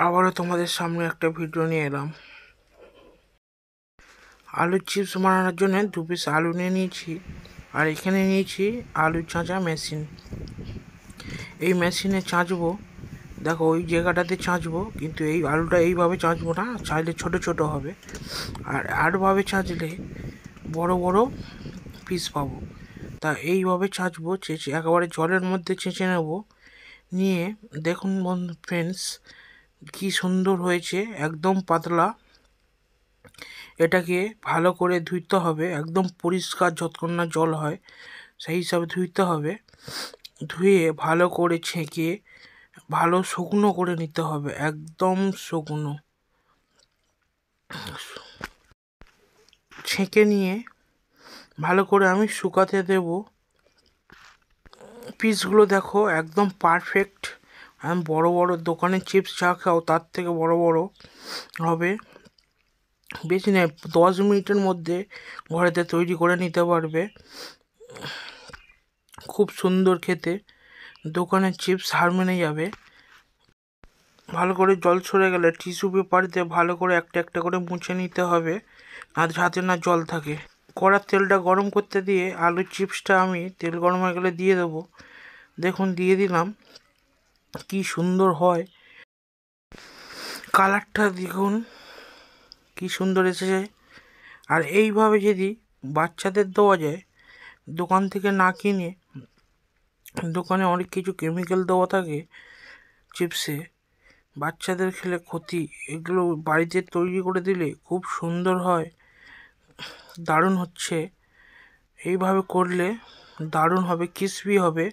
আবারও তোমাদের সামনে একটা ভিডিও নিয়ে এলাম। আলুর চিপস বানানোর জন্য 2 পিস আলু নিয়ে নিয়েছি, আর এখানে নিয়েছি আলু চাঁচা মেশিন। এই মেশিনে চাঁচবো, দেখো ওই জায়গাটাতে চাঁচবো, কিন্তু এই আলুটা এইভাবে চাঁচবো না, চাইলে ছোট ছোট হবে। আর আরভাবে চাঁচলে বড় বড় পিস পাবো। তা এইভাবে চাঁচবো, চেঁচে একেবারে জলের মধ্যে চেঁচে নেব। নিয়ে দেখুন বন্ধু ফ্রেন্ডস, কি সুন্দর হয়েছে, একদম পাতলা। এটাকে ভালো করে ধুইতে হবে, একদম পরিষ্কার, যতক্ষণ না জল হয় সেই হিসাবে ধুইতে হবে। ধুয়ে ভালো করে ছেঁকে ভালো শুকনো করে নিতে হবে, একদম শুকনো। ছেঁকে নিয়ে ভালো করে আমি শুকাতে দেব। পিসগুলো দেখো একদম পারফেক্ট, বড় বড় দোকানে চিপস চা খাও তার থেকে বড় বড় হবে। বেশি নয়, 10 মিনিটের মধ্যে ঘরেতে তৈরি করে নিতে পারবে। খুব সুন্দর খেতে, দোকানের চিপস হার মেনে যাবে। ভালো করে জল সরে গেলে টিস্যু পেপার দিয়ে ভালো করে একটা একটা করে মুছে নিতে হবে, আর যাতে না জল থাকে। কড়ার তেলটা গরম করতে দিয়ে আলুর চিপসটা আমি তেল গরম হয়ে গেলে দিয়ে দেবো। দেখুন দিয়ে দিলাম, কি সুন্দর হয়, কালারটা দেখুন কি সুন্দর এসেছে। আর এইভাবে যদি বাচ্চাদের দেওয়া যায়, দোকান থেকে না কিনে, দোকানে অনেক কিছু কেমিক্যাল দেওয়া থাকে চিপসে, বাচ্চাদের খেলে ক্ষতি। এগুলো বাড়িতে তৈরি করে দিলে খুব সুন্দর হয়, দারুণ হচ্ছে। এইভাবে করলে দারুণ হবে, ক্রিসপি হবে,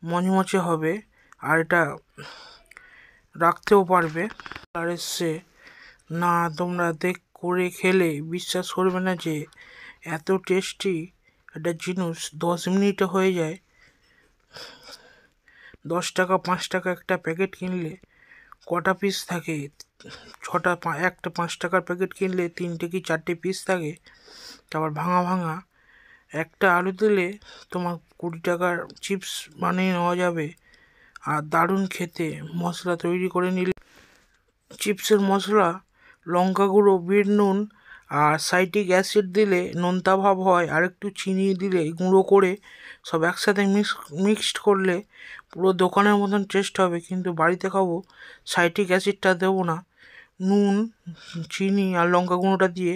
মচমচে হবে, আর এটা রাখতেও পারবে। আর এসছে না, তোমরা করে খেলে বিশ্বাস করবে না যে এত টেস্টি একটা জিনিস 10 মিনিটে হয়ে যায়। 10 টাকা 5 টাকা একটা প্যাকেট কিনলে কটা পিস থাকে? একটা 5 টাকার প্যাকেট কিনলে 3টে কি 4টে পিস থাকে। তারপর ভাঙা ভাঙা একটা আলু দিলে তোমার 20 টাকার চিপস বানিয়ে নেওয়া যাবে। আর দারুণ খেতে। মশলা তৈরি করে নিলে চিপসের মশলা, লঙ্কা গুঁড়ো, বিট নুন আর সাইট্রিক অ্যাসিড দিলে নোনতা ভাব হয়, আর একটু চিনি দিলে গুঁড়ো করে সব একসাথে মিক্সড করলে পুরো দোকানের মতন টেস্ট হবে। কিন্তু বাড়িতে খাবো, সাইট্রিক অ্যাসিডটা দেবো না, নুন, চিনি আর লঙ্কা গুঁড়োটা দিয়ে